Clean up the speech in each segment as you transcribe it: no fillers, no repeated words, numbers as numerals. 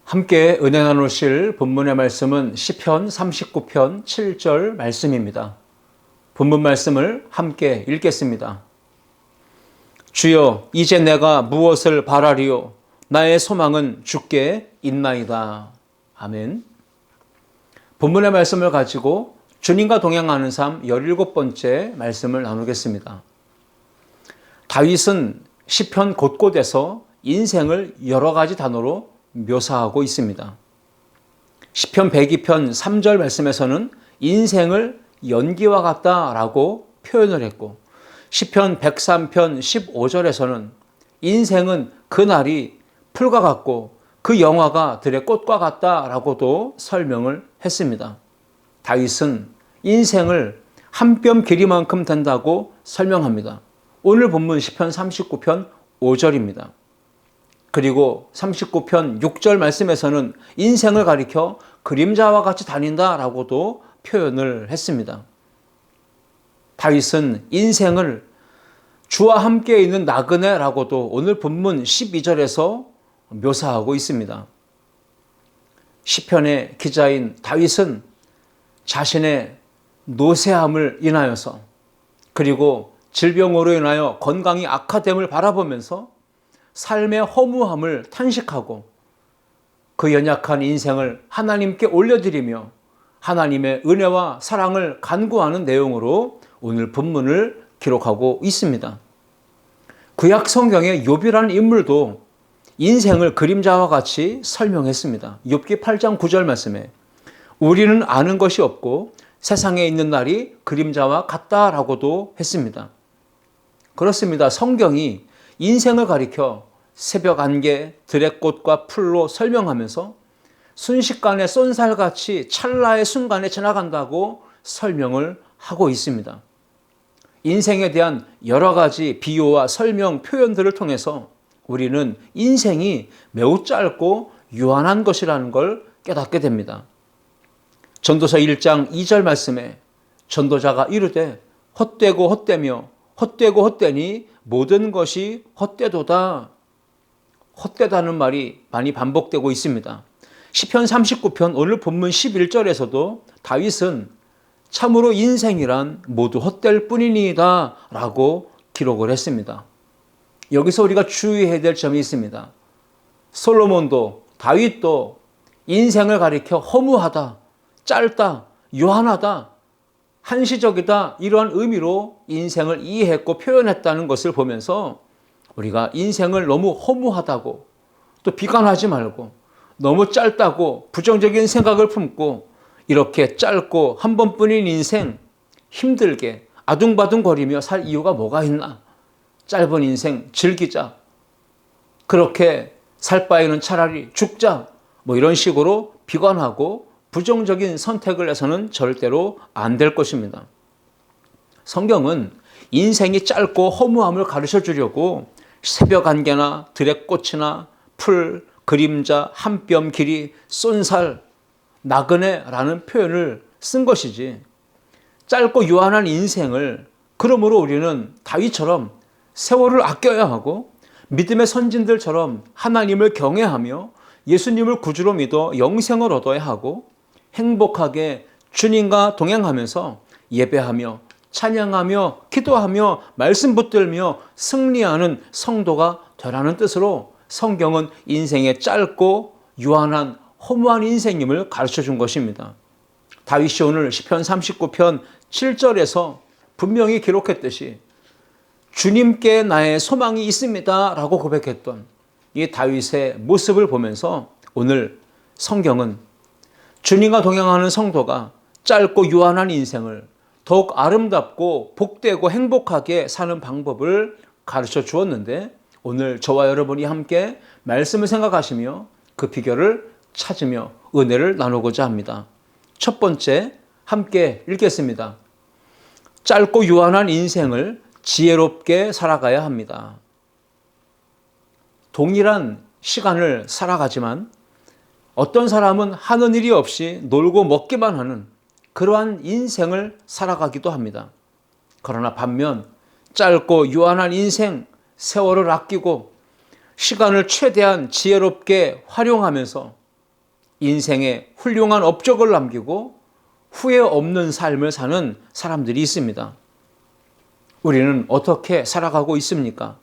함께 은혜 나누실 본문의 말씀은 시편 39편 7절 말씀입니다. 본문 말씀을 함께 읽겠습니다. 주여, 이제 내가 무엇을 바라리요? 나의 소망은 주께 있나이다. 아멘. 본문의 말씀을 가지고 주님과 동행하는 삶 17번째 말씀을 나누겠습니다. 다윗은 시편 곳곳에서 인생을 여러 가지 단어로 묘사하고 있습니다. 시편 102편 3절 말씀에서는 인생을 연기와 같다라고 표현을 했고, 시편 103편 15절에서는 인생은 그날이 풀과 같고 그 영화가 들의 꽃과 같다라고도 설명을 했습니다. 다윗은 인생을 한 뼘 길이만큼 된다고 설명합니다. 오늘 본문 시편 39편 5절입니다. 그리고 39편 6절 말씀에서는 인생을 가리켜 그림자와 같이 다닌다라고도 표현을 했습니다. 다윗은 인생을 주와 함께 있는 나그네라고도 오늘 본문 12절에서 묘사하고 있습니다. 시편의 기자인 다윗은 자신의 노쇠함을 인하여서 그리고 질병으로 인하여 건강이 악화됨을 바라보면서 삶의 허무함을 탄식하고 그 연약한 인생을 하나님께 올려드리며 하나님의 은혜와 사랑을 간구하는 내용으로 오늘 본문을 기록하고 있습니다. 구약 성경의 욥이라는 인물도 인생을 그림자와 같이 설명했습니다. 욥기 8장 9절 말씀에 우리는 아는 것이 없고 세상에 있는 날이 그림자와 같다라고도 했습니다. 그렇습니다. 성경이 인생을 가리켜 새벽 안개, 들의 꽃과 풀로 설명하면서 순식간에 쏜살같이 찰나의 순간에 지나간다고 설명을 하고 있습니다. 인생에 대한 여러 가지 비유와 설명, 표현들을 통해서 우리는 인생이 매우 짧고 유한한 것이라는 걸 깨닫게 됩니다. 전도서 1장 2절 말씀에 전도자가 이르되 헛되고 헛되며 헛되고 헛되니 모든 것이 헛되도다. 헛되다는 말이 많이 반복되고 있습니다. 시편 39편 오늘 본문 11절에서도 다윗은 참으로 인생이란 모두 헛될 뿐이니이다 라고 기록을 했습니다. 여기서 우리가 주의해야 될 점이 있습니다. 솔로몬도 다윗도 인생을 가리켜 허무하다, 짧다, 유한하다, 한시적이다 이러한 의미로 인생을 이해했고 표현했다는 것을 보면서 우리가 인생을 너무 허무하다고 또 비관하지 말고 너무 짧다고 부정적인 생각을 품고 이렇게 짧고 한 번뿐인 인생 힘들게 아둥바둥거리며 살 이유가 뭐가 있나? 짧은 인생 즐기자. 그렇게 살 바에는 차라리 죽자. 이런 식으로 비관하고 부정적인 선택을 해서는 절대로 안 될 것입니다. 성경은 인생이 짧고 허무함을 가르쳐 주려고 새벽 안개나 들의 꽃이나 풀, 그림자, 한 뼘 길이, 쏜살, 나그네라는 표현을 쓴 것이지 짧고 유한한 인생을 그러므로 우리는 다윗처럼 세월을 아껴야 하고 믿음의 선진들처럼 하나님을 경외하며 예수님을 구주로 믿어 영생을 얻어야 하고 행복하게 주님과 동행하면서 예배하며 찬양하며 기도하며 말씀 붙들며 승리하는 성도가 되라는 뜻으로 성경은 인생의 짧고 유한한 허무한 인생임을 가르쳐 준 것입니다. 다윗이 오늘 시편 39편 7절에서 분명히 기록했듯이 주님께 나의 소망이 있습니다 라고 고백했던 이 다윗의 모습을 보면서 오늘 성경은 주님과 동행하는 성도가 짧고 유한한 인생을 더욱 아름답고 복되고 행복하게 사는 방법을 가르쳐 주었는데 오늘 저와 여러분이 함께 말씀을 생각하시며 그 비결을 찾으며 은혜를 나누고자 합니다. 첫 번째 함께 읽겠습니다. 짧고 유한한 인생을 지혜롭게 살아가야 합니다. 동일한 시간을 살아가지만 어떤 사람은 하는 일이 없이 놀고 먹기만 하는 그러한 인생을 살아가기도 합니다. 그러나 반면 짧고 유한한 인생, 세월을 아끼고 시간을 최대한 지혜롭게 활용하면서 인생에 훌륭한 업적을 남기고 후회 없는 삶을 사는 사람들이 있습니다. 우리는 어떻게 살아가고 있습니까?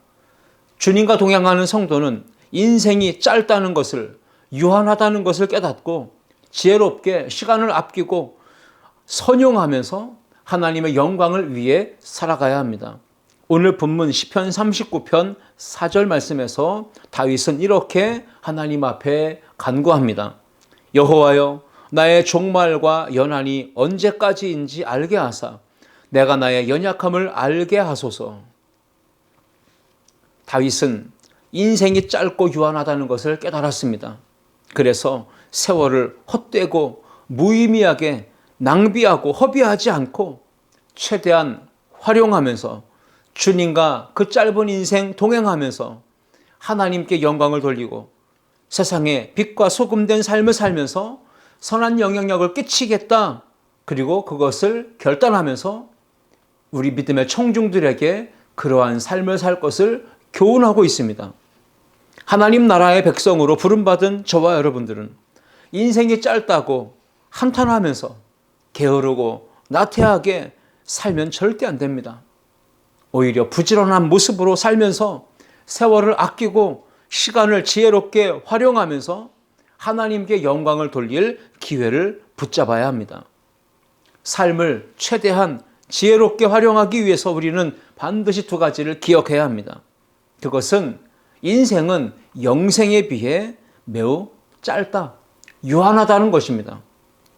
주님과 동행하는 성도는 인생이 짧다는 것을, 유한하다는 것을 깨닫고 지혜롭게 시간을 아끼고 선용하면서 하나님의 영광을 위해 살아가야 합니다. 오늘 본문 시편 39편 4절 말씀에서 다윗은 이렇게 하나님 앞에 간구합니다. 여호와여, 나의 종말과 연한이 언제까지인지 알게 하사 내가 나의 연약함을 알게 하소서. 다윗은 인생이 짧고 유한하다는 것을 깨달았습니다. 그래서 세월을 헛되고 무의미하게 낭비하고 허비하지 않고 최대한 활용하면서 주님과 그 짧은 인생 동행하면서 하나님께 영광을 돌리고 세상에 빛과 소금 된 삶을 살면서 선한 영향력을 끼치겠다. 그리고 그것을 결단하면서 우리 믿음의 청중들에게 그러한 삶을 살 것을 교훈하고 있습니다. 하나님 나라의 백성으로 부름받은 저와 여러분들은 인생이 짧다고 한탄하면서 게으르고 나태하게 살면 절대 안 됩니다. 오히려 부지런한 모습으로 살면서 세월을 아끼고 시간을 지혜롭게 활용하면서 하나님께 영광을 돌릴 기회를 붙잡아야 합니다. 삶을 최대한 지혜롭게 활용하기 위해서 우리는 반드시 두 가지를 기억해야 합니다. 그것은 인생은 영생에 비해 매우 짧다, 유한하다는 것입니다.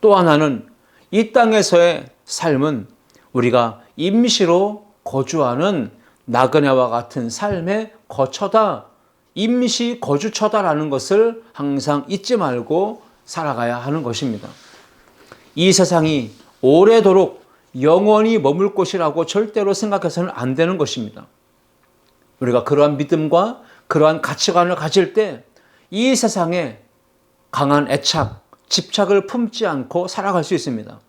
또 하나는 이 땅에서의 삶은 우리가 임시로 거주하는 나그네와 같은 삶의 거처다, 임시 거주처다라는 것을 항상 잊지 말고 살아가야 하는 것입니다. 이 세상이 오래도록 영원히 머물 곳이라고 절대로 생각해서는 안 되는 것입니다. 우리가 그러한 믿음과 그러한 가치관을 가질 때 이 세상에 강한 애착, 집착을 품지 않고 살아갈 수 있습니다.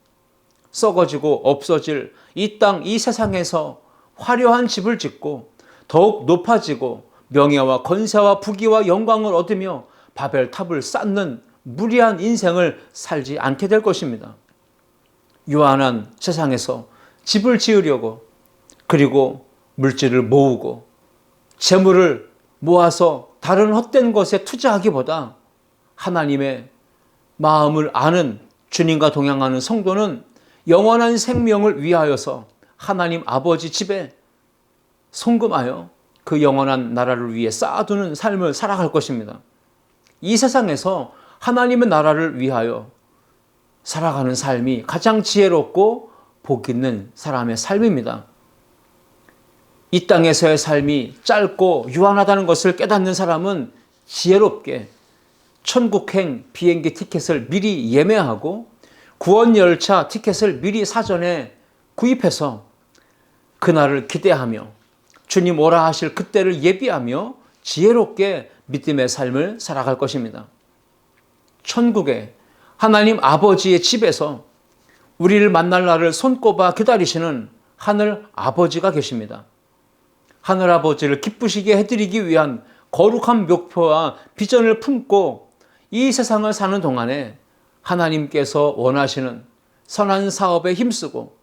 썩어지고 없어질 이 땅, 이 세상에서 화려한 집을 짓고 더욱 높아지고 명예와 권세와 부귀와 영광을 얻으며 바벨탑을 쌓는 무리한 인생을 살지 않게 될 것입니다. 유한한 세상에서 집을 지으려고 그리고 물질을 모으고 재물을 모아서 다른 헛된 것에 투자하기보다 하나님의 마음을 아는 주님과 동행하는 성도는 영원한 생명을 위하여서 하나님 아버지 집에 송금하여 그 영원한 나라를 위해 쌓아두는 삶을 살아갈 것입니다. 이 세상에서 하나님의 나라를 위하여 살아가는 삶이 가장 지혜롭고 복 있는 사람의 삶입니다. 이 땅에서의 삶이 짧고 유한하다는 것을 깨닫는 사람은 지혜롭게 천국행 비행기 티켓을 미리 예매하고 구원열차 티켓을 미리 사전에 구입해서 그날을 기대하며 주님 오라 하실 그때를 예비하며 지혜롭게 믿음의 삶을 살아갈 것입니다. 천국에 하나님 아버지의 집에서 우리를 만날 날을 손꼽아 기다리시는 하늘 아버지가 계십니다. 하늘 아버지를 기쁘시게 해드리기 위한 거룩한 목표와 비전을 품고 이 세상을 사는 동안에 하나님께서 원하시는 선한 사업에 힘쓰고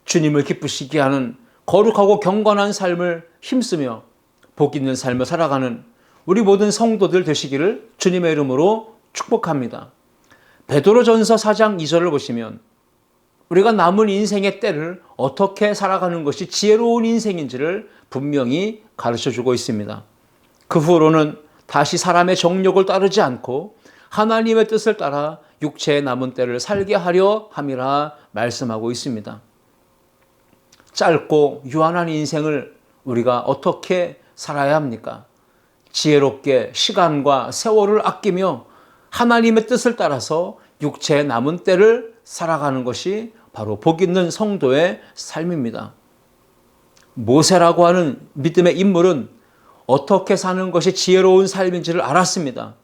주님을 기쁘시게 하는 거룩하고 경건한 삶을 힘쓰며 복 있는 삶을 살아가는 우리 모든 성도들 되시기를 주님의 이름으로 축복합니다. 베드로전서 4장 2절을 보시면 우리가 남은 인생의 때를 어떻게 살아가는 것이 지혜로운 인생인지를 분명히 가르쳐주고 있습니다. 그 후로는 다시 사람의 정욕을 따르지 않고 하나님의 뜻을 따라 육체의 남은 때를 살게 하려 함이라 말씀하고 있습니다. 짧고 유한한 인생을 우리가 어떻게 살아야 합니까? 지혜롭게 시간과 세월을 아끼며 하나님의 뜻을 따라서 육체의 남은 때를 살아가는 것이 바로 복 있는 성도의 삶입니다. 모세라고 하는 믿음의 인물은 어떻게 사는 것이 지혜로운 삶인지를 알았습니다.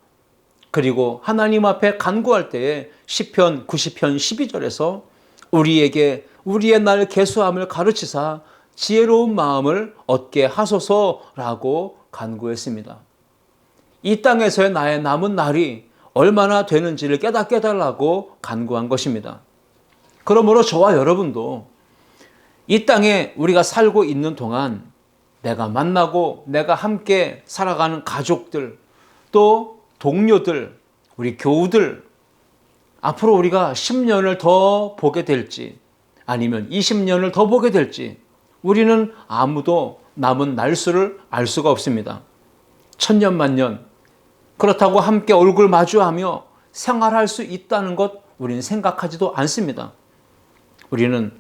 그리고 하나님 앞에 간구할 때에 시편 90편 12절에서 우리에게 우리의 날 계수함을 가르치사 지혜로운 마음을 얻게 하소서라고 간구했습니다. 이 땅에서의 나의 남은 날이 얼마나 되는지를 깨닫게 해달라고 간구한 것입니다. 그러므로 저와 여러분도 이 땅에 우리가 살고 있는 동안 내가 만나고 내가 함께 살아가는 가족들, 또 동료들, 우리 교우들, 앞으로 우리가 10년을 더 보게 될지 아니면 20년을 더 보게 될지 우리는 아무도 남은 날수를 알 수가 없습니다. 천년만년, 그렇다고 함께 얼굴 마주하며 생활할 수 있다는 것 우리는 생각하지도 않습니다. 우리는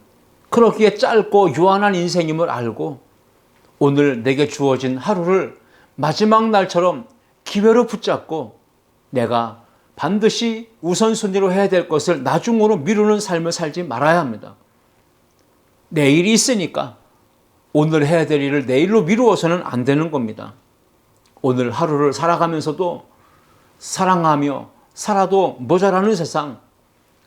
그렇기에 짧고 유한한 인생임을 알고 오늘 내게 주어진 하루를 마지막 날처럼 기회로 붙잡고 내가 반드시 우선순위로 해야 될 것을 나중으로 미루는 삶을 살지 말아야 합니다. 내일이 있으니까 오늘 해야 될 일을 내일로 미루어서는 안 되는 겁니다. 오늘 하루를 살아가면서도 사랑하며 살아도 모자라는 세상,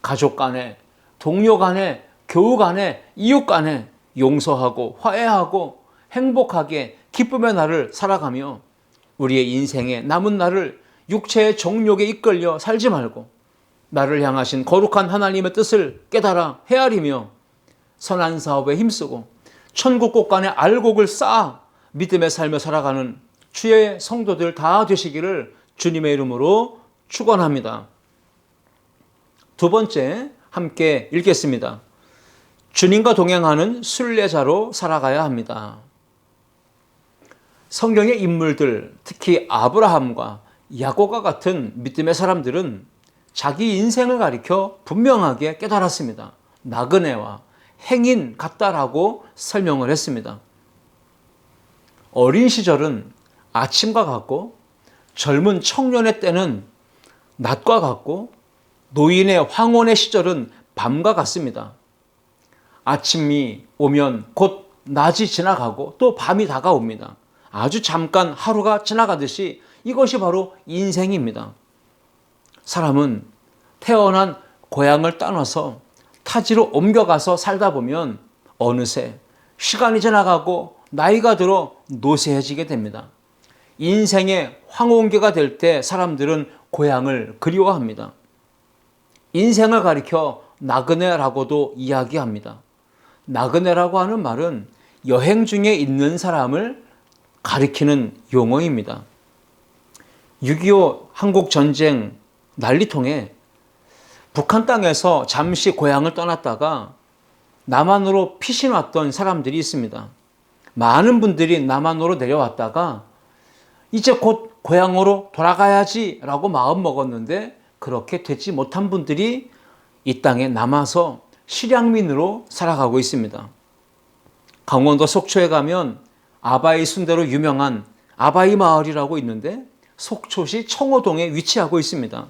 가족 간에, 동료 간에, 교우 간에, 이웃 간에 용서하고 화해하고 행복하게 기쁨의 날을 살아가며 우리의 인생의 남은 날을 육체의 정욕에 이끌려 살지 말고 나를 향하신 거룩한 하나님의 뜻을 깨달아 헤아리며 선한 사업에 힘쓰고 천국 곳간에 알곡을 쌓아 믿음의 삶을 살아가는 주의 성도들 다 되시기를 주님의 이름으로 축원합니다. 두 번째, 함께 읽겠습니다. 주님과 동행하는 순례자로 살아가야 합니다. 성경의 인물들, 특히 아브라함과 야고가 같은 믿음의 사람들은 자기 인생을 가리켜 분명하게 깨달았습니다. 나그네와 행인 같다라고 설명을 했습니다. 어린 시절은 아침과 같고 젊은 청년의 때는 낮과 같고 노인의 황혼의 시절은 밤과 같습니다. 아침이 오면 곧 낮이 지나가고 또 밤이 다가옵니다. 아주 잠깐 하루가 지나가듯이 이것이 바로 인생입니다. 사람은 태어난 고향을 떠나서 타지로 옮겨가서 살다 보면 어느새 시간이 지나가고 나이가 들어 노쇠해지게 됩니다. 인생의 황혼기가 될 때 사람들은 고향을 그리워합니다. 인생을 가리켜 나그네라고도 이야기합니다. 나그네라고 하는 말은 여행 중에 있는 사람을 가리키는 용어입니다. 6.25 한국전쟁 난리통에 북한 땅에서 잠시 고향을 떠났다가 남한으로 피신 왔던 사람들이 있습니다. 많은 분들이 남한으로 내려왔다가 이제 곧 고향으로 돌아가야지 라고 마음 먹었는데 그렇게 되지 못한 분들이 이 땅에 남아서 실향민으로 살아가고 있습니다. 강원도 속초에 가면 아바이 순대로 유명한 아바이 마을이라고 있는데 속초시 청호동에 위치하고 있습니다.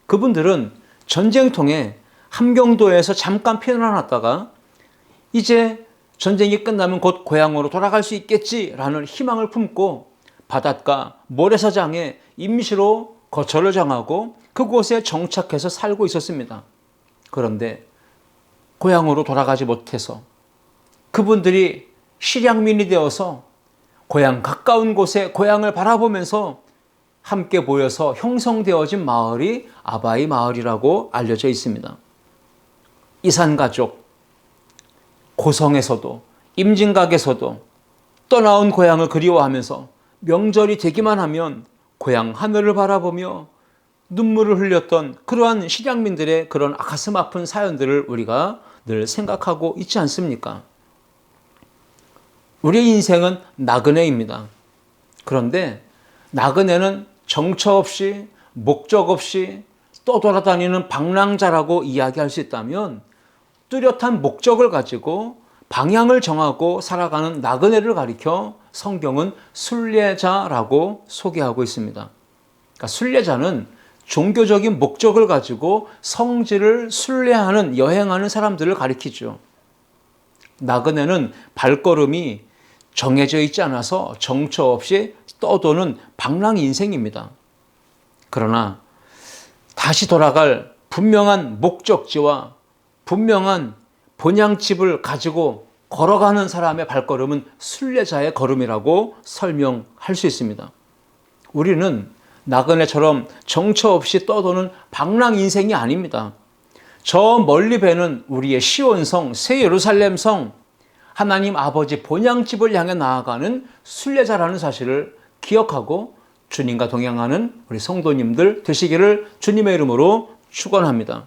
그분들은 전쟁통에 함경도에서 잠깐 피난왔다가 이제 전쟁이 끝나면 곧 고향으로 돌아갈 수 있겠지라는 희망을 품고 바닷가 모래사장에 임시로 거처를 정하고 그곳에 정착해서 살고 있었습니다. 그런데 고향으로 돌아가지 못해서 그분들이 실향민이 되어서 고향 가까운 곳에 고향을 바라보면서 함께 모여서 형성되어진 마을이 아바이 마을이라고 알려져 있습니다. 이산가족, 고성에서도 임진각에서도 떠나온 고향을 그리워하면서 명절이 되기만 하면 고향 하늘을 바라보며 눈물을 흘렸던 그러한 실향민들의 그런 가슴 아픈 사연들을 우리가 늘 생각하고 있지 않습니까? 우리의 인생은 나그네입니다. 그런데 나그네는 정처 없이 목적 없이 떠돌아다니는 방랑자라고 이야기할 수 있다면 뚜렷한 목적을 가지고 방향을 정하고 살아가는 나그네를 가리켜 성경은 순례자라고 소개하고 있습니다. 그러니까 순례자는 종교적인 목적을 가지고 성지를 순례하는 여행하는 사람들을 가리키죠. 나그네는 발걸음이 정해져 있지 않아서 정처 없이 떠도는 방랑 인생입니다. 그러나 다시 돌아갈 분명한 목적지와 분명한 본향집을 가지고 걸어가는 사람의 발걸음은 순례자의 걸음이라고 설명할 수 있습니다. 우리는 나그네처럼 정처 없이 떠도는 방랑 인생이 아닙니다. 저 멀리 배는 우리의 시온성, 새 예루살렘성, 하나님 아버지 본향집을 향해 나아가는 순례자라는 사실을 기억하고 주님과 동행하는 우리 성도님들 되시기를 주님의 이름으로 축원합니다.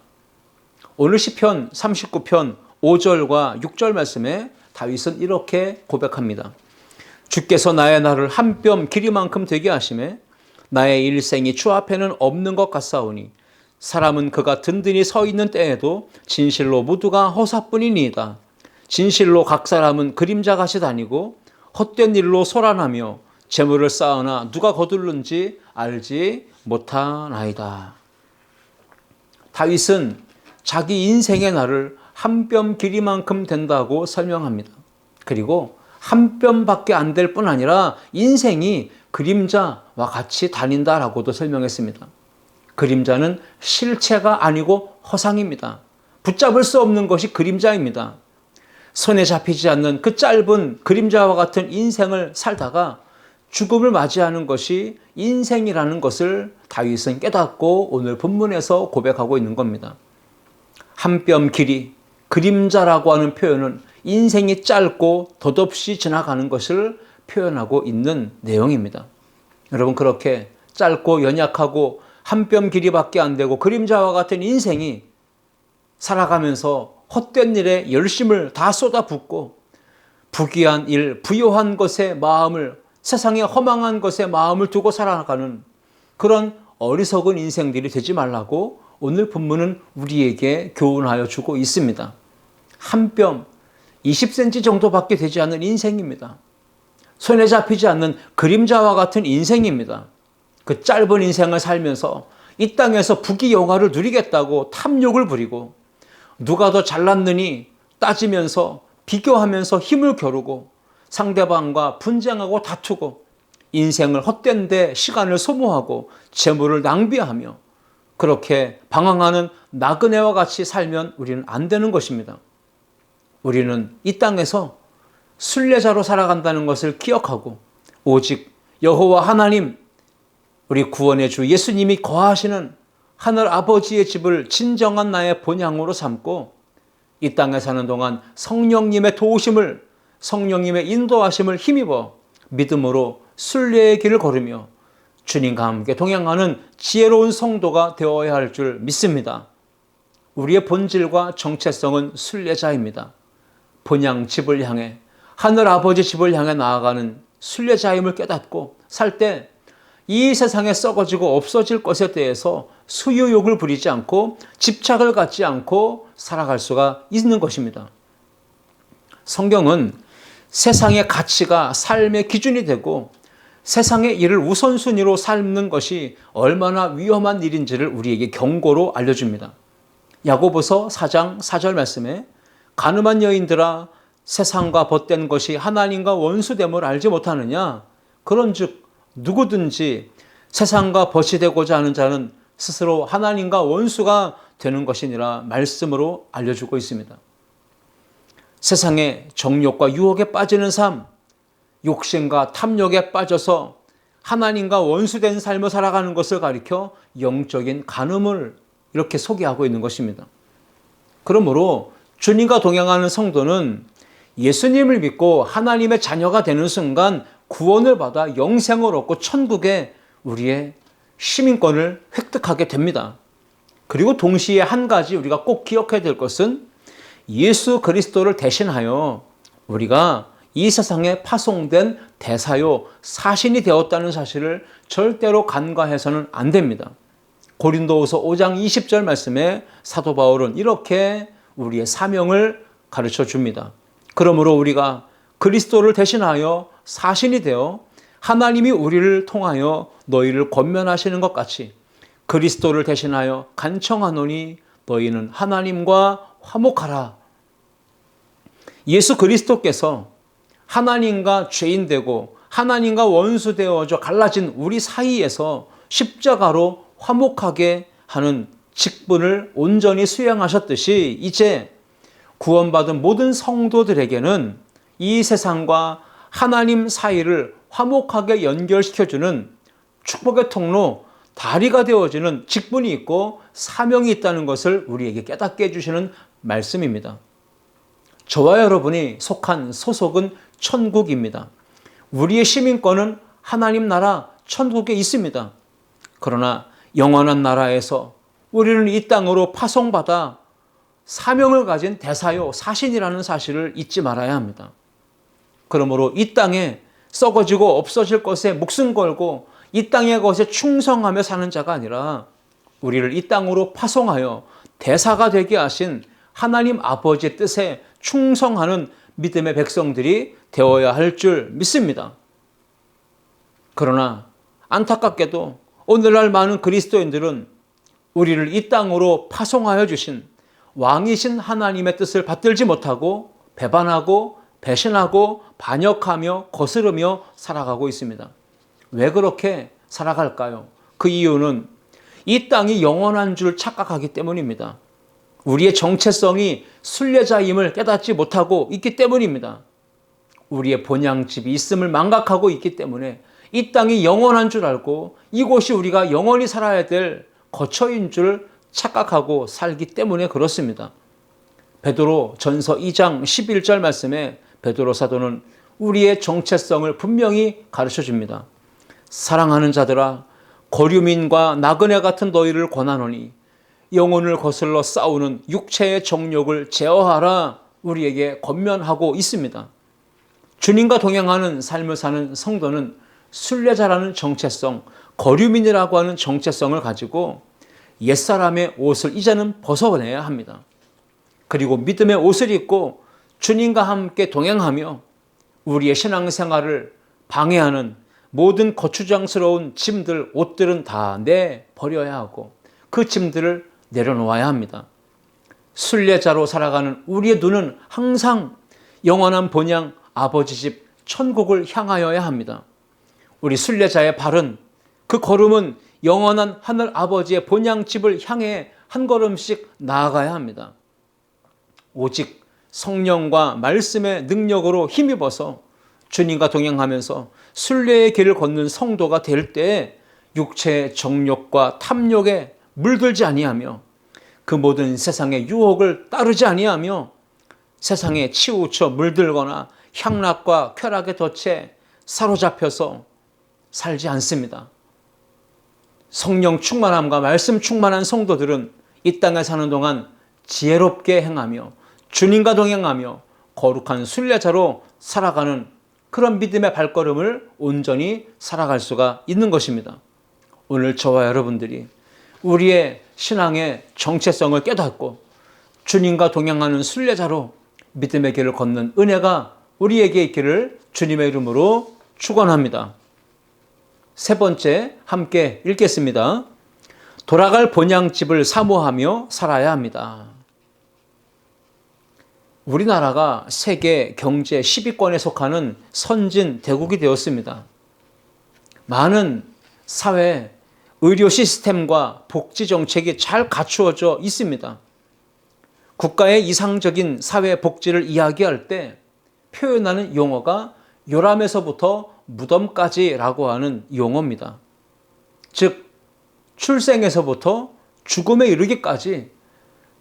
오늘 시편 39편 5절과 6절 말씀에 다윗은 이렇게 고백합니다. 주께서 나의 날을 한 뼘 길이만큼 되게 하시매 나의 일생이 주 앞에는 없는 것 같사오니 사람은 그가 든든히 서 있는 때에도 진실로 모두가 허사뿐이니이다. 진실로 각 사람은 그림자같이 다니고 헛된 일로 소란하며 재물을 쌓으나 누가 거둘는지 알지 못하나이다. 다윗은 자기 인생의 날을 한 뼘 길이만큼 된다고 설명합니다. 그리고 한 뼘밖에 안 될 뿐 아니라 인생이 그림자와 같이 다닌다라고도 설명했습니다. 그림자는 실체가 아니고 허상입니다. 붙잡을 수 없는 것이 그림자입니다. 손에 잡히지 않는 그 짧은 그림자와 같은 인생을 살다가 죽음을 맞이하는 것이 인생이라는 것을 다윗은 깨닫고 오늘 본문에서 고백하고 있는 겁니다. 한 뼘 길이, 그림자라고 하는 표현은 인생이 짧고 덧없이 지나가는 것을 표현하고 있는 내용입니다. 여러분, 그렇게 짧고 연약하고 한 뼘 길이밖에 안 되고 그림자와 같은 인생이 살아가면서 헛된 일에 열심을 다 쏟아붓고 부귀한 일, 부요한 것에 마음을, 세상에 허망한 것에 마음을 두고 살아가는 그런 어리석은 인생들이 되지 말라고 오늘 본문은 우리에게 교훈하여 주고 있습니다. 한 뼘, 20cm 정도밖에 되지 않는 인생입니다. 손에 잡히지 않는 그림자와 같은 인생입니다. 그 짧은 인생을 살면서 이 땅에서 부귀영화를 누리겠다고 탐욕을 부리고 누가 더 잘났느니 따지면서 비교하면서 힘을 겨루고 상대방과 분쟁하고 다투고 인생을 헛된 데 시간을 소모하고 재물을 낭비하며 그렇게 방황하는 나그네와 같이 살면 우리는 안 되는 것입니다. 우리는 이 땅에서 순례자로 살아간다는 것을 기억하고 오직 여호와 하나님, 우리 구원의 주 예수님이 거하시는 하늘 아버지의 집을 진정한 나의 본향으로 삼고 이 땅에 사는 동안 성령님의 도우심을, 성령님의 인도하심을 힘입어 믿음으로 순례의 길을 걸으며 주님과 함께 동행하는 지혜로운 성도가 되어야 할 줄 믿습니다. 우리의 본질과 정체성은 순례자입니다. 본향 집을 향해, 하늘 아버지 집을 향해 나아가는 순례자임을 깨닫고 살 때 이 세상에 썩어지고 없어질 것에 대해서 수유욕을 부리지 않고 집착을 갖지 않고 살아갈 수가 있는 것입니다. 성경은 세상의 가치가 삶의 기준이 되고 세상의 일을 우선순위로 삶는 것이 얼마나 위험한 일인지를 우리에게 경고로 알려줍니다. 야고보서 4장 4절 말씀에 가늠한 여인들아 세상과 벗된 것이 하나님과 원수됨을 알지 못하느냐? 그런즉 누구든지 세상과 벗이 되고자 하는 자는 스스로 하나님과 원수가 되는 것이니라 말씀으로 알려주고 있습니다. 세상의 정욕과 유혹에 빠지는 삶, 욕심과 탐욕에 빠져서 하나님과 원수된 삶을 살아가는 것을 가리켜 영적인 간음을 이렇게 소개하고 있는 것입니다. 그러므로 주님과 동행하는 성도는 예수님을 믿고 하나님의 자녀가 되는 순간 구원을 받아 영생을 얻고 천국에 우리의 시민권을 획득하게 됩니다. 그리고 동시에 한 가지 우리가 꼭 기억해야 될 것은 예수 그리스도를 대신하여 우리가 이 세상에 파송된 대사요 사신이 되었다는 사실을 절대로 간과해서는 안 됩니다. 고린도후서 5장 20절 말씀에 사도 바울은 이렇게 우리의 사명을 가르쳐 줍니다. 그러므로 우리가 그리스도를 대신하여 사신이 되어 하나님이 우리를 통하여 너희를 권면하시는 것 같이 그리스도를 대신하여 간청하노니 너희는 하나님과 화목하라. 예수 그리스도께서 하나님과 죄인 되고 하나님과 원수 되어져 갈라진 우리 사이에서 십자가로 화목하게 하는 직분을 온전히 수행하셨듯이 이제 구원받은 모든 성도들에게는 이 세상과 하나님 사이를 화목하게 연결시켜주는 축복의 통로 다리가 되어지는 직분이 있고 사명이 있다는 것을 우리에게 깨닫게 해주시는 말씀입니다. 저와 여러분이 속한 소속은 천국입니다. 우리의 시민권은 하나님 나라 천국에 있습니다. 그러나 영원한 나라에서 우리는 이 땅으로 파송받아 사명을 가진 대사요 사신이라는 사실을 잊지 말아야 합니다. 그러므로 이 땅에 썩어지고 없어질 것에 목숨 걸고 이 땅의 것에 충성하며 사는 자가 아니라 우리를 이 땅으로 파송하여 대사가 되게 하신 하나님 아버지의 뜻에 충성하는 믿음의 백성들이 되어야 할 줄 믿습니다. 그러나 안타깝게도 오늘날 많은 그리스도인들은 우리를 이 땅으로 파송하여 주신 왕이신 하나님의 뜻을 받들지 못하고 배반하고 배신하고 반역하며 거스르며 살아가고 있습니다. 왜 그렇게 살아갈까요? 그 이유는 이 땅이 영원한 줄 착각하기 때문입니다. 우리의 정체성이 순례자임을 깨닫지 못하고 있기 때문입니다. 우리의 본향집이 있음을 망각하고 있기 때문에 이 땅이 영원한 줄 알고 이곳이 우리가 영원히 살아야 될 거처인 줄 착각하고 살기 때문에 그렇습니다. 베드로 전서 2장 11절 말씀에 베드로 사도는 우리의 정체성을 분명히 가르쳐 줍니다. 사랑하는 자들아, 거류민과 나그네 같은 너희를 권하노니 영혼을 거슬러 싸우는 육체의 정욕을 제어하라 우리에게 권면하고 있습니다. 주님과 동행하는 삶을 사는 성도는 순례자라는 정체성, 거류민이라고 하는 정체성을 가지고 옛사람의 옷을 이제는 벗어내야 합니다. 그리고 믿음의 옷을 입고 주님과 함께 동행하며 우리의 신앙생활을 방해하는 모든 거추장스러운 짐들, 옷들은 다 내버려야 하고 그 짐들을 내려놓아야 합니다. 순례자로 살아가는 우리의 눈은 항상 영원한 본향 아버지 집 천국을 향하여야 합니다. 우리 순례자의 발은, 그 걸음은 영원한 하늘 아버지의 본향집을 향해 한 걸음씩 나아가야 합니다. 오직 성령과 말씀의 능력으로 힘입어서 주님과 동행하면서 순례의 길을 걷는 성도가 될 때 육체의 정욕과 탐욕에 물들지 아니하며 그 모든 세상의 유혹을 따르지 아니하며 세상에 치우쳐 물들거나 향락과 쾌락의 덫에 사로잡혀서 살지 않습니다. 성령 충만함과 말씀 충만한 성도들은 이 땅에 사는 동안 지혜롭게 행하며 주님과 동행하며 거룩한 순례자로 살아가는 그런 믿음의 발걸음을 온전히 살아갈 수가 있는 것입니다. 오늘 저와 여러분들이 우리의 신앙의 정체성을 깨닫고 주님과 동행하는 순례자로 믿음의 길을 걷는 은혜가 우리에게 있기를 주님의 이름으로 축원합니다. 세 번째, 함께 읽겠습니다. 돌아갈 본향집을 사모하며 살아야 합니다. 우리나라가 세계 경제 10위권에 속하는 선진 대국이 되었습니다. 많은 사회, 의료 시스템과 복지 정책이 잘 갖추어져 있습니다. 국가의 이상적인 사회 복지를 이야기할 때 표현하는 용어가 요람에서부터 무덤까지라고 하는 용어입니다. 즉, 출생에서부터 죽음에 이르기까지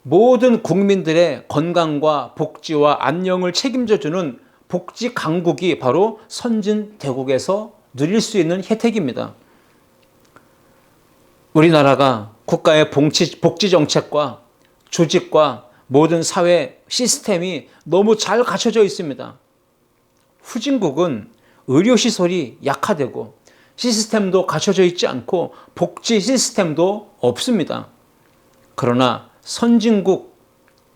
모든 국민들의 건강과 복지와 안녕을 책임져주는 복지 강국이 바로 선진대국에서 누릴 수 있는 혜택입니다. 우리나라가 국가의 복지 정책과 조직과 모든 사회 시스템이 너무 잘 갖춰져 있습니다. 후진국은 의료시설이 약화되고 시스템도 갖춰져 있지 않고 복지 시스템도 없습니다. 그러나 선진국,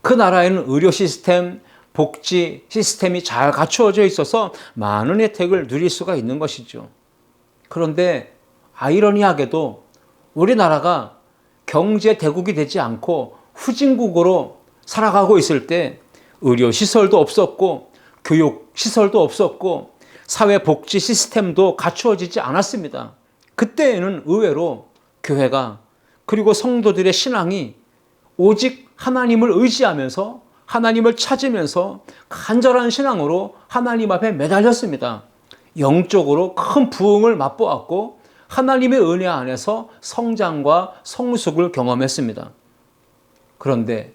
그 나라에는 의료 시스템, 복지 시스템이 잘 갖추어져 있어서 많은 혜택을 누릴 수가 있는 것이죠. 그런데 아이러니하게도 우리나라가 경제 대국이 되지 않고 후진국으로 살아가고 있을 때 의료 시설도 없었고 교육 시설도 없었고 사회 복지 시스템도 갖추어지지 않았습니다. 그때에는 의외로 교회가 그리고 성도들의 신앙이 오직 하나님을 의지하면서 하나님을 찾으면서 간절한 신앙으로 하나님 앞에 매달렸습니다. 영적으로 큰 부흥을 맛보았고 하나님의 은혜 안에서 성장과 성숙을 경험했습니다. 그런데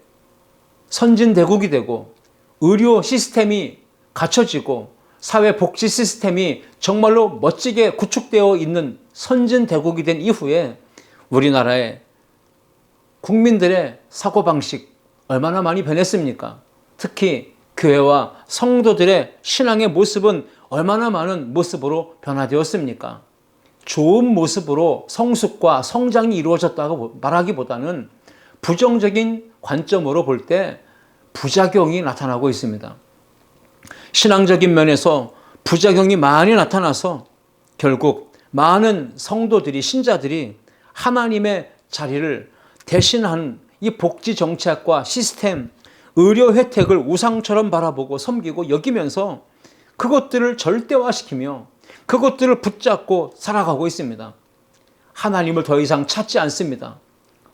선진대국이 되고 의료 시스템이 갖춰지고 사회복지 시스템이 정말로 멋지게 구축되어 있는 선진대국이 된 이후에 우리나라의 국민들의 사고방식 얼마나 많이 변했습니까? 특히 교회와 성도들의 신앙의 모습은 얼마나 많은 모습으로 변화되었습니까? 좋은 모습으로 성숙과 성장이 이루어졌다고 말하기보다는 부정적인 관점으로 볼 때 부작용이 나타나고 있습니다. 신앙적인 면에서 부작용이 많이 나타나서 결국 많은 성도들이, 신자들이 하나님의 자리를 대신한 이 복지 정책과 시스템, 의료 혜택을 우상처럼 바라보고 섬기고 여기면서 그것들을 절대화시키며 그것들을 붙잡고 살아가고 있습니다. 하나님을 더 이상 찾지 않습니다.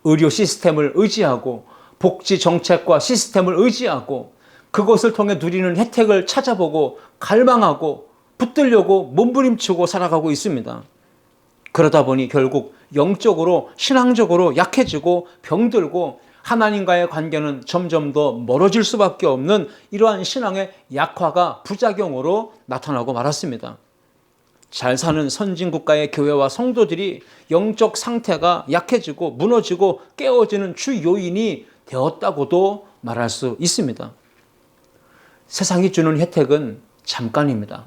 의료 시스템을 의지하고 복지 정책과 시스템을 의지하고 그것을 통해 누리는 혜택을 찾아보고 갈망하고 붙들려고 몸부림치고 살아가고 있습니다. 그러다 보니 결국 영적으로 신앙적으로 약해지고 병들고 하나님과의 관계는 점점 더 멀어질 수밖에 없는 이러한 신앙의 약화가 부작용으로 나타나고 말았습니다. 잘 사는 선진국가의 교회와 성도들이 영적 상태가 약해지고 무너지고 깨어지는 주 요인이 되었다고도 말할 수 있습니다. 세상이 주는 혜택은 잠깐입니다.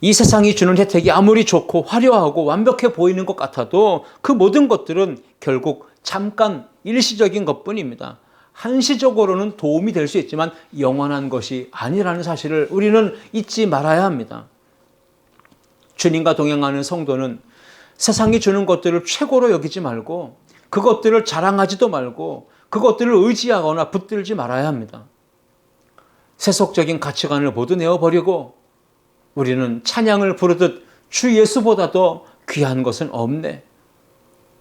이 세상이 주는 혜택이 아무리 좋고 화려하고 완벽해 보이는 것 같아도 그 모든 것들은 결국 잠깐 일시적인 것뿐입니다. 한시적으로는 도움이 될 수 있지만 영원한 것이 아니라는 사실을 우리는 잊지 말아야 합니다. 주님과 동행하는 성도는 세상이 주는 것들을 최고로 여기지 말고 그것들을 자랑하지도 말고 그것들을 의지하거나 붙들지 말아야 합니다. 세속적인 가치관을 모두 내어버리고 우리는 찬양을 부르듯 주 예수보다 더 귀한 것은 없네.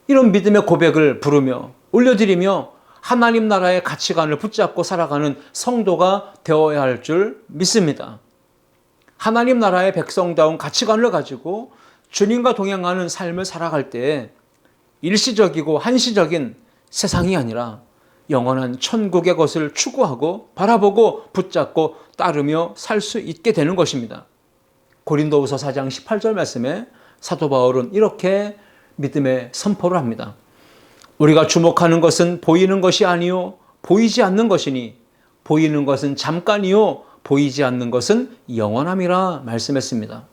이런 믿음의 고백을 부르며 올려드리며 하나님 나라의 가치관을 붙잡고 살아가는 성도가 되어야 할 줄 믿습니다. 하나님 나라의 백성다운 가치관을 가지고 주님과 동행하는 삶을 살아갈 때 일시적이고 한시적인 세상이 아니라 영원한 천국의 것을 추구하고 바라보고 붙잡고 따르며 살 수 있게 되는 것입니다. 고린도후서 4장 18절 말씀에 사도 바울은 이렇게 믿음의 선포를 합니다. 우리가 주목하는 것은 보이는 것이 아니요 보이지 않는 것이니 보이는 것은 잠깐이요 보이지 않는 것은 영원함이라 말씀했습니다.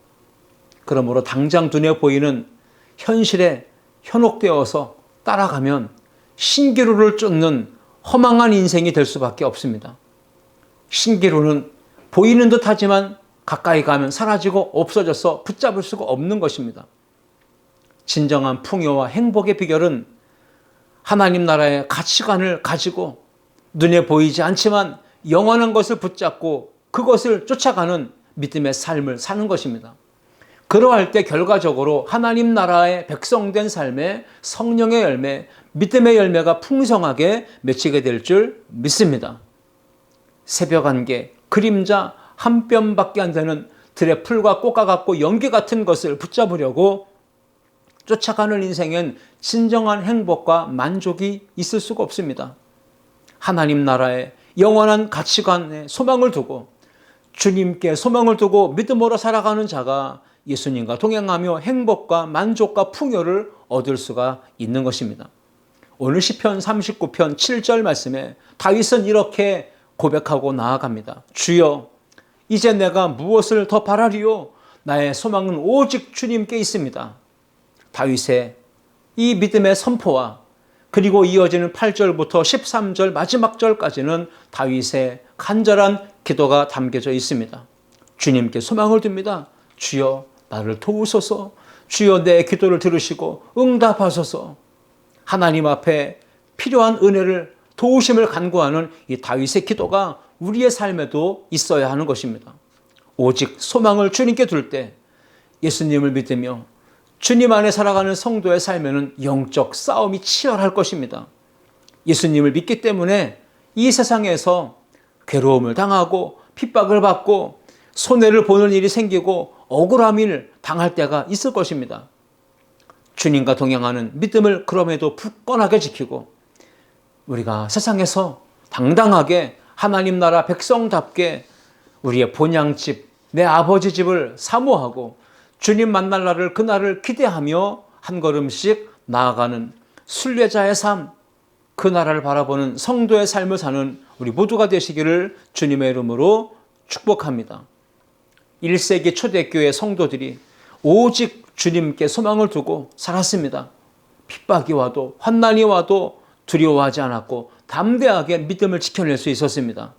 그러므로 당장 눈에 보이는 현실에 현혹되어서 따라가면 신기루를 쫓는 허망한 인생이 될 수밖에 없습니다. 신기루는 보이는 듯 하지만 가까이 가면 사라지고 없어져서 붙잡을 수가 없는 것입니다. 진정한 풍요와 행복의 비결은 하나님 나라의 가치관을 가지고 눈에 보이지 않지만 영원한 것을 붙잡고 그것을 쫓아가는 믿음의 삶을 사는 것입니다. 그러할 때 결과적으로 하나님 나라의 백성된 삶에 성령의 열매, 믿음의 열매가 풍성하게 맺히게 될 줄 믿습니다. 새벽 안개, 그림자 한 뼘밖에 안 되는 들의 풀과 꽃과 같고 연기 같은 것을 붙잡으려고 쫓아가는 인생엔 진정한 행복과 만족이 있을 수가 없습니다. 하나님 나라의 영원한 가치관에 소망을 두고 주님께 소망을 두고 믿음으로 살아가는 자가 예수님과 동행하며 행복과 만족과 풍요를 얻을 수가 있는 것입니다. 오늘 시편 39편 7절 말씀에 다윗은 이렇게 고백하고 나아갑니다. 주여, 이제 내가 무엇을 더 바라리요? 나의 소망은 오직 주님께 있습니다. 다윗의 이 믿음의 선포와 그리고 이어지는 8절부터 13절 마지막 절까지는 다윗의 간절한 기도가 담겨져 있습니다. 주님께 소망을 둡니다. 주여 나를 도우소서. 주여 내 기도를 들으시고 응답하소서. 하나님 앞에 필요한 은혜를 도우심을 간구하는 이 다윗의 기도가 우리의 삶에도 있어야 하는 것입니다. 오직 소망을 주님께 둘 때 예수님을 믿으며 주님 안에 살아가는 성도의 삶에는 영적 싸움이 치열할 것입니다. 예수님을 믿기 때문에 이 세상에서 괴로움을 당하고 핍박을 받고 손해를 보는 일이 생기고 억울함을 당할 때가 있을 것입니다. 주님과 동행하는 믿음을 그럼에도 굳건하게 지키고 우리가 세상에서 당당하게 하나님 나라 백성답게 우리의 본향집, 내 아버지 집을 사모하고 주님 만날 날을 그날을 기대하며 한 걸음씩 나아가는 순례자의 삶, 그 나라를 바라보는 성도의 삶을 사는 우리 모두가 되시기를 주님의 이름으로 축복합니다. 1세기 초대교회 성도들이 오직 주님께 소망을 두고 살았습니다. 핍박이 와도 환난이 와도 두려워하지 않았고 담대하게 믿음을 지켜낼 수 있었습니다.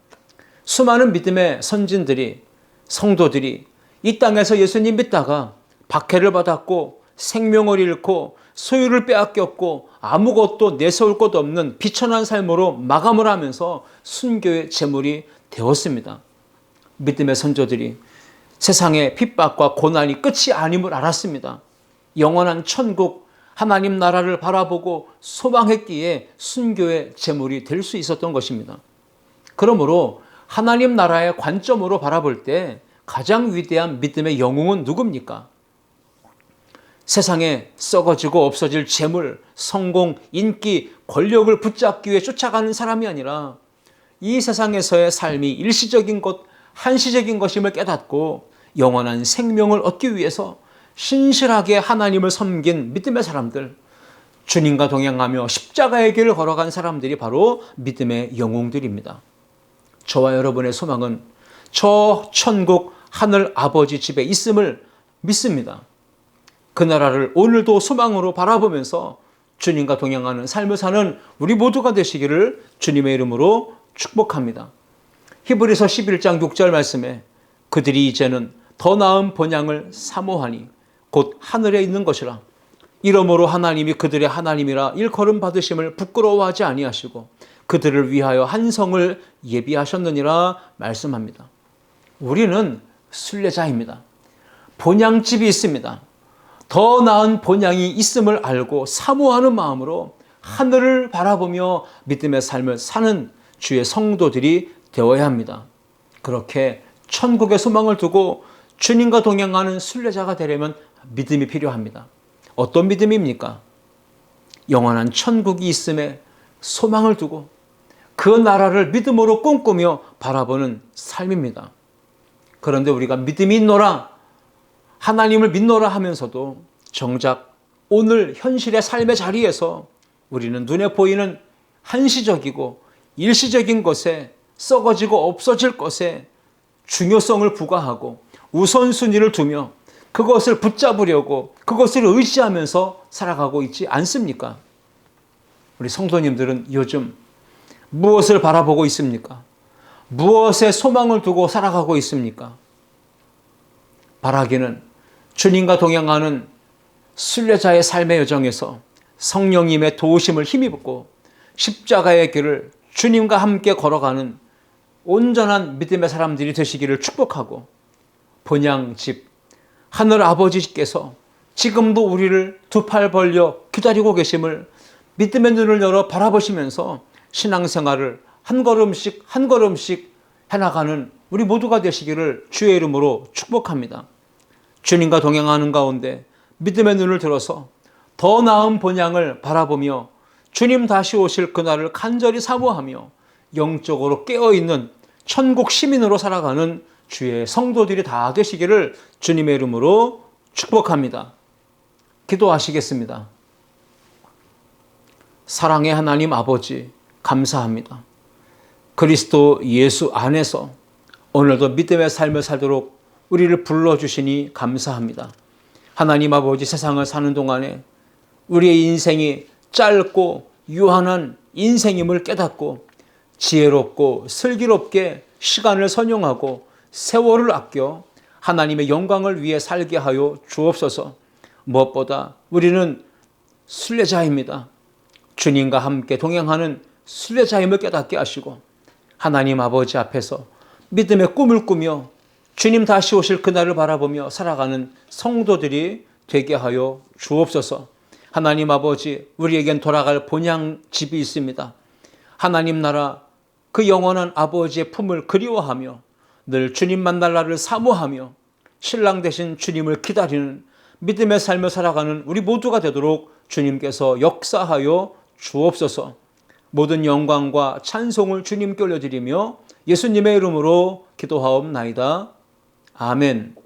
수많은 믿음의 선진들이, 성도들이 이 땅에서 예수님 믿다가 박해를 받았고 생명을 잃고 소유를 빼앗겼고 아무것도 내세울 것 없는 비천한 삶으로 마감을 하면서 순교의 제물이 되었습니다. 믿음의 선조들이 세상의 핍박과 고난이 끝이 아님을 알았습니다. 영원한 천국 하나님 나라를 바라보고 소망했기에 순교의 제물이 될 수 있었던 것입니다. 그러므로 하나님 나라의 관점으로 바라볼 때 가장 위대한 믿음의 영웅은 누굽니까? 세상에 썩어지고 없어질 재물, 성공, 인기, 권력을 붙잡기 위해 쫓아가는 사람이 아니라 이 세상에서의 삶이 일시적인 것, 한시적인 것임을 깨닫고 영원한 생명을 얻기 위해서 신실하게 하나님을 섬긴 믿음의 사람들, 주님과 동행하며 십자가의 길을 걸어간 사람들이 바로 믿음의 영웅들입니다. 저와 여러분의 소망은 저 천국 하늘 아버지 집에 있음을 믿습니다. 그 나라를 오늘도 소망으로 바라보면서 주님과 동행하는 삶을 사는 우리 모두가 되시기를 주님의 이름으로 축복합니다. 히브리서 11장 6절 말씀에 그들이 이제는 더 나은 본향을 사모하니 곧 하늘에 있는 것이라. 이러므로 하나님이 그들의 하나님이라 일컬음 받으심을 부끄러워하지 아니하시고 그들을 위하여 한 성을 예비하셨느니라 말씀합니다. 우리는 순례자입니다. 본향집이 있습니다. 더 나은 본향이 있음을 알고 사모하는 마음으로 하늘을 바라보며 믿음의 삶을 사는 주의 성도들이 되어야 합니다. 그렇게 천국의 소망을 두고 주님과 동행하는 순례자가 되려면 믿음이 필요합니다. 어떤 믿음입니까? 영원한 천국이 있음에 소망을 두고 그 나라를 믿음으로 꿈꾸며 바라보는 삶입니다. 그런데 우리가 믿음이 있노라, 하나님을 믿노라 하면서도 정작 오늘 현실의 삶의 자리에서 우리는 눈에 보이는 한시적이고 일시적인 것에, 썩어지고 없어질 것에 중요성을 부과하고 우선순위를 두며 그것을 붙잡으려고 그것을 의지하면서 살아가고 있지 않습니까? 우리 성도님들은 요즘 무엇을 바라보고 있습니까? 무엇에 소망을 두고 살아가고 있습니까? 바라기는 주님과 동행하는 순례자의 삶의 여정에서 성령님의 도우심을 힘입고 십자가의 길을 주님과 함께 걸어가는 온전한 믿음의 사람들이 되시기를 축복하고 본향집 하늘 아버지께서 지금도 우리를 두 팔 벌려 기다리고 계심을 믿음의 눈을 열어 바라보시면서 신앙생활을 한 걸음씩 한 걸음씩 해나가는 우리 모두가 되시기를 주의 이름으로 축복합니다. 주님과 동행하는 가운데 믿음의 눈을 들어서 더 나은 본향을 바라보며 주님 다시 오실 그날을 간절히 사모하며 영적으로 깨어있는 천국 시민으로 살아가는 주의 성도들이 다 되시기를 주님의 이름으로 축복합니다. 기도하시겠습니다. 사랑의 하나님 아버지, 감사합니다. 그리스도 예수 안에서 오늘도 믿음의 삶을 살도록 우리를 불러주시니 감사합니다. 하나님 아버지, 세상을 사는 동안에 우리의 인생이 짧고 유한한 인생임을 깨닫고 지혜롭고 슬기롭게 시간을 선용하고 세월을 아껴 하나님의 영광을 위해 살게 하여 주옵소서. 무엇보다 우리는 순례자입니다. 주님과 함께 동행하는 순례자임을 깨닫게 하시고 하나님 아버지 앞에서 믿음의 꿈을 꾸며 주님 다시 오실 그날을 바라보며 살아가는 성도들이 되게 하여 주옵소서. 하나님 아버지, 우리에겐 돌아갈 본향집이 있습니다. 하나님 나라 그 영원한 아버지의 품을 그리워하며 늘 주님 만날 날을 사모하며 신랑 되신 주님을 기다리는 믿음의 삶을 살아가는 우리 모두가 되도록 주님께서 역사하여 주옵소서. 모든 영광과 찬송을 주님께 올려드리며 예수님의 이름으로 기도하옵나이다. 아멘.